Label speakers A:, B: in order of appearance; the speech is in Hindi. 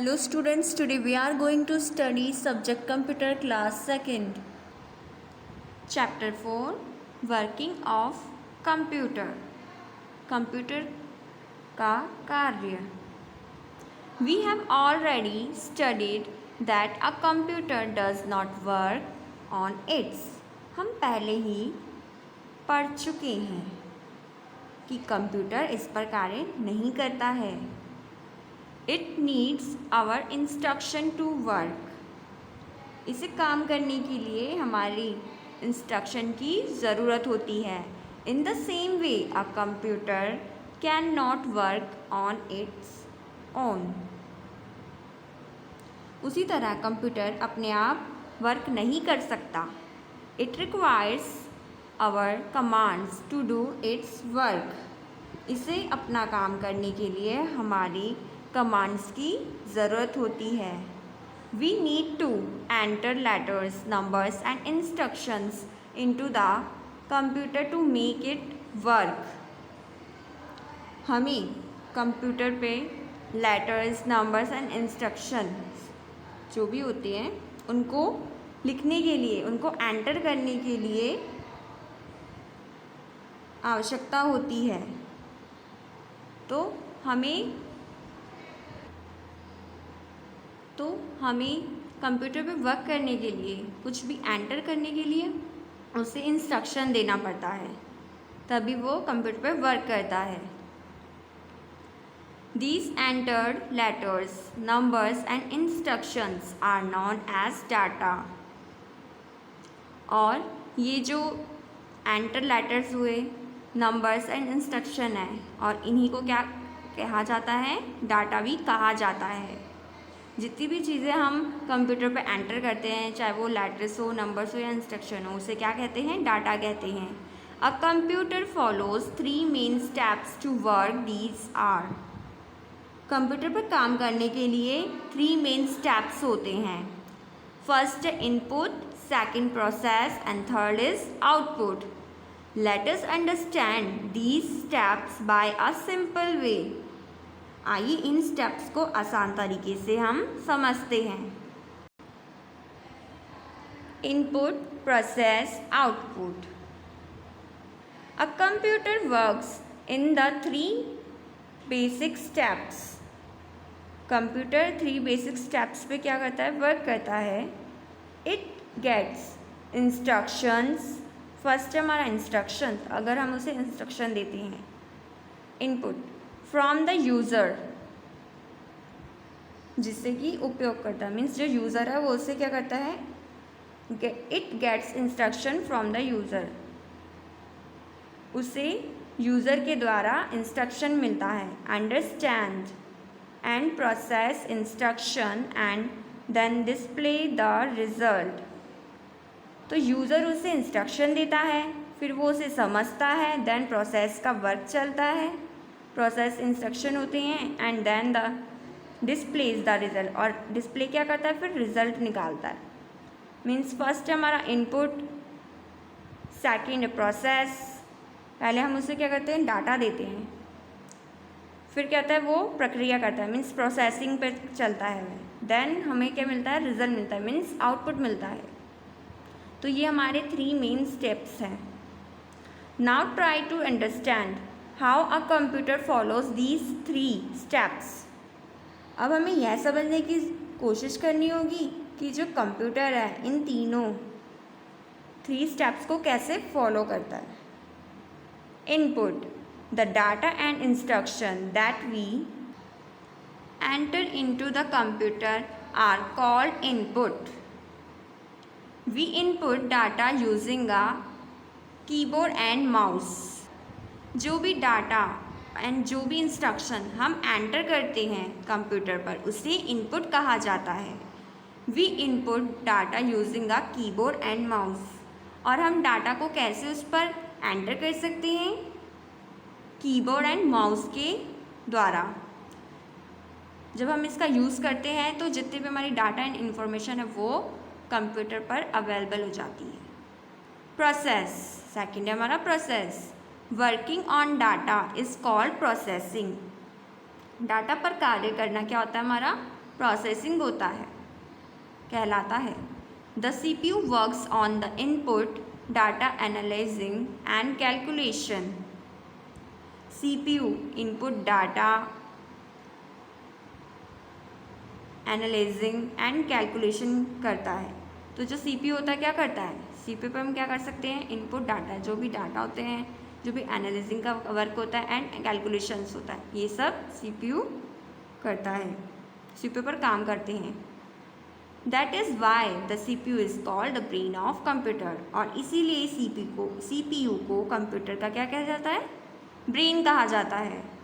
A: Hello students, today we are going to study subject computer class 2nd. Chapter 4 Working of Computer. Computer का कार्य. We have already studied that a computer does not work on its. हम पहले ही पढ़ चुके हैं कि कंप्यूटर इस पर कार्य नहीं करता है. It needs our instruction to work. इसे काम करने के लिए हमारी इंस्ट्रक्शन की ज़रूरत होती है. In the same way, a computer cannot work on its own. उसी तरह कंप्यूटर अपने आप वर्क नहीं कर सकता. It requires our commands to do its work. इसे अपना काम करने के लिए हमारी कमांड्स की ज़रूरत होती है. We need to enter letters, numbers and instructions into the computer to make it work. हमें कंप्यूटर पे लेटर्स, नंबर्स एंड इंस्ट्रक्शंस जो भी होते हैं उनको लिखने के लिए, उनको एंटर करने के लिए आवश्यकता होती है. तो हमें कंप्यूटर पे वर्क करने के लिए, कुछ भी एंटर करने के लिए उसे इंस्ट्रक्शन देना पड़ता है, तभी वो कंप्यूटर पे वर्क करता है. These entered letters, numbers and instructions are known as data. और ये जो एंटर लेटर्स हुए, नंबर्स एंड इंस्ट्रक्शन है, और इन्हीं को क्या कहा जाता है? डाटा भी कहा जाता है. जितनी भी चीज़ें हम कंप्यूटर पे एंटर करते हैं, चाहे वो लेटर्स हो, नंबर्स हो या इंस्ट्रक्शन हो, उसे क्या कहते हैं? डाटा कहते हैं. A computer follows 3 main steps to work. These are. Computer पर काम करने के लिए 3 मेन स्टेप्स होते हैं. First input, second process and third is output. Let us understand these steps by a simple way. आइए इन स्टेप्स को आसान तरीके से हम समझते हैं. Input, process, output. A computer works in the 3 basic steps. Computer 3 basic steps पे क्या करता है? वर्क करता है. It gets instructions. फर्स्ट हमारा इंस्ट्रक्शन, अगर हम उसे इंस्ट्रक्शन देते हैं. इनपुट फ्रॉम द यूज़र, जिससे कि उपयोगकर्ता मीन्स जो यूज़र है वो उससे क्या करता है? It gets instruction from the user. उसे यूज़र के द्वारा इंस्ट्रक्शन मिलता है. Understand and process instruction and then display the result. तो यूज़र उसे इंस्ट्रक्शन देता है, फिर वो उसे समझता है, देन प्रोसेस का वर्क चलता है. प्रोसेस इंस्ट्रक्शन होते हैं and then the displays the result. और डिस्प्ले क्या करता है? फिर रिजल्ट निकालता है. मीन्स फर्स्ट हमारा इनपुट, सेकंड प्रोसेस. पहले हम उसे क्या करते हैं? डाटा देते हैं. फिर क्या होता है? वो प्रक्रिया करता है, मीन्स प्रोसेसिंग पे चलता है. देन हमें क्या मिलता है? रिजल्ट मिलता है, मीन्स आउटपुट मिलता है. तो ये हमारे 3 मेन स्टेप्स हैं. Now try to understand how a computer follows these 3 steps. अब हमें यह समझने की कोशिश करनी होगी कि जो कंप्यूटर है इन तीनों 3 स्टेप्स को कैसे फॉलो करता है. Input, the data and instruction that we enter into the computer are called input. We input data using a keyboard and mouse. जो भी डाटा एंड जो भी इंस्ट्रक्शन हम एंटर करते हैं कंप्यूटर पर, उसे इनपुट कहा जाता है. We input data using a keyboard and mouse. और हम डाटा को कैसे उस पर एंटर कर सकते हैं? कीबोर्ड एंड माउस के द्वारा. जब हम इसका यूज़ करते हैं तो जितने भी हमारी डाटा एंड इंफॉर्मेशन है वो कंप्यूटर पर अवेलेबल हो जाती है. प्रोसेस, सेकेंड है हमारा process. Working on data is called processing. Data पर कार्य करना क्या होता है? हमारा प्रोसेसिंग होता है, कहलाता है। The CPU works on the input data analysing and calculation. CPU input data analysing and calculation करता है। तो जो CPU होता है क्या करता है, CPU पर हम क्या कर सकते हैं, इनपुट डाटा, जो भी डाटा होते हैं, जो भी एनालाइजिंग का वर्क होता है एंड कैलकुलेशंस होता है, ये सब CPU करता है, CPU पर काम करते हैं। That is why the CPU is called the brain of computer. और इसीलिए CPU को कंप्यूटर का क्या कहा जाता है, ब्रेन कहा जाता है।